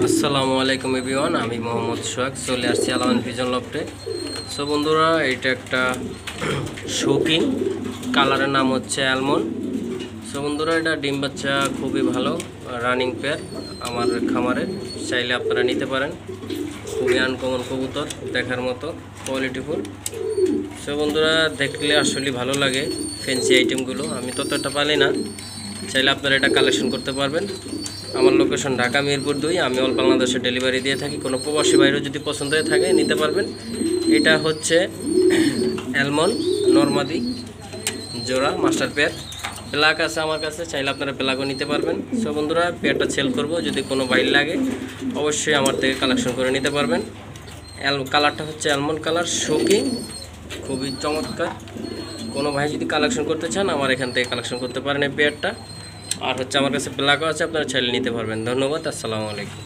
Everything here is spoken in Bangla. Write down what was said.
আসসালামু আলাইকুম এভরিওয়ান, আমি মোহাম্মদ সোহাগ চলে আসছি আলামিন পিজন লফটে। সো বন্ধুরা, এটা একটা শৌকিং কালারের নাম হচ্ছে অ্যালমন্ড। সো বন্ধুরা, এটা ডিম বাচ্চা খুবই ভালো রানিং পেয়ার আমার খামারে, চাইলে আপনারা নিতে পারেন। খুবই আনকমন কবুতর, দেখার মতো কোয়ালিটিফুল। সো বন্ধুরা, দেখলে আসলে ভালো লাগে ফ্যান্সি আইটেমগুলো, আমি ততটা পারি না, চাইলে আপনারা এটা কালেকশন করতে পারবেন। আমার লোকেশন ঢাকা মিরপুর 2, আমি অল বাংলাদেশে ডেলিভারি দিয়ে থাকি। কোনো প্রবাসী বাইরেও যদি পছন্দ হয়ে থাকে নিতে পারবেন। এটা হচ্ছে অ্যালমন্ড নরমাদি জোড়া মাস্টার পেয়ার, ব্ল্যাক আছে আমার কাছে, চাইলে আপনারা ব্ল্যাকও নিতে পারবেন। সো বন্ধুরা, পেয়ারটা সেল করব, যদি কোনো বাইর লাগে অবশ্যই আমার থেকে কালেকশন করে নিতে পারবেন। কালারটা হচ্ছে অ্যালমন্ড কালার, শৌকিং, খুবই চমৎকার। কোনো ভাই যদি কালেকশন করতে চান আমার এখান থেকে কালেকশন করতে পারেন এই পেয়ারটা। আর হচ্ছে আমার কাছে ব্ল্যাকও আছে, আপনারা চাইলে নিতে পারবেন। ধন্যবাদ, আসসালামু আলাইকুম।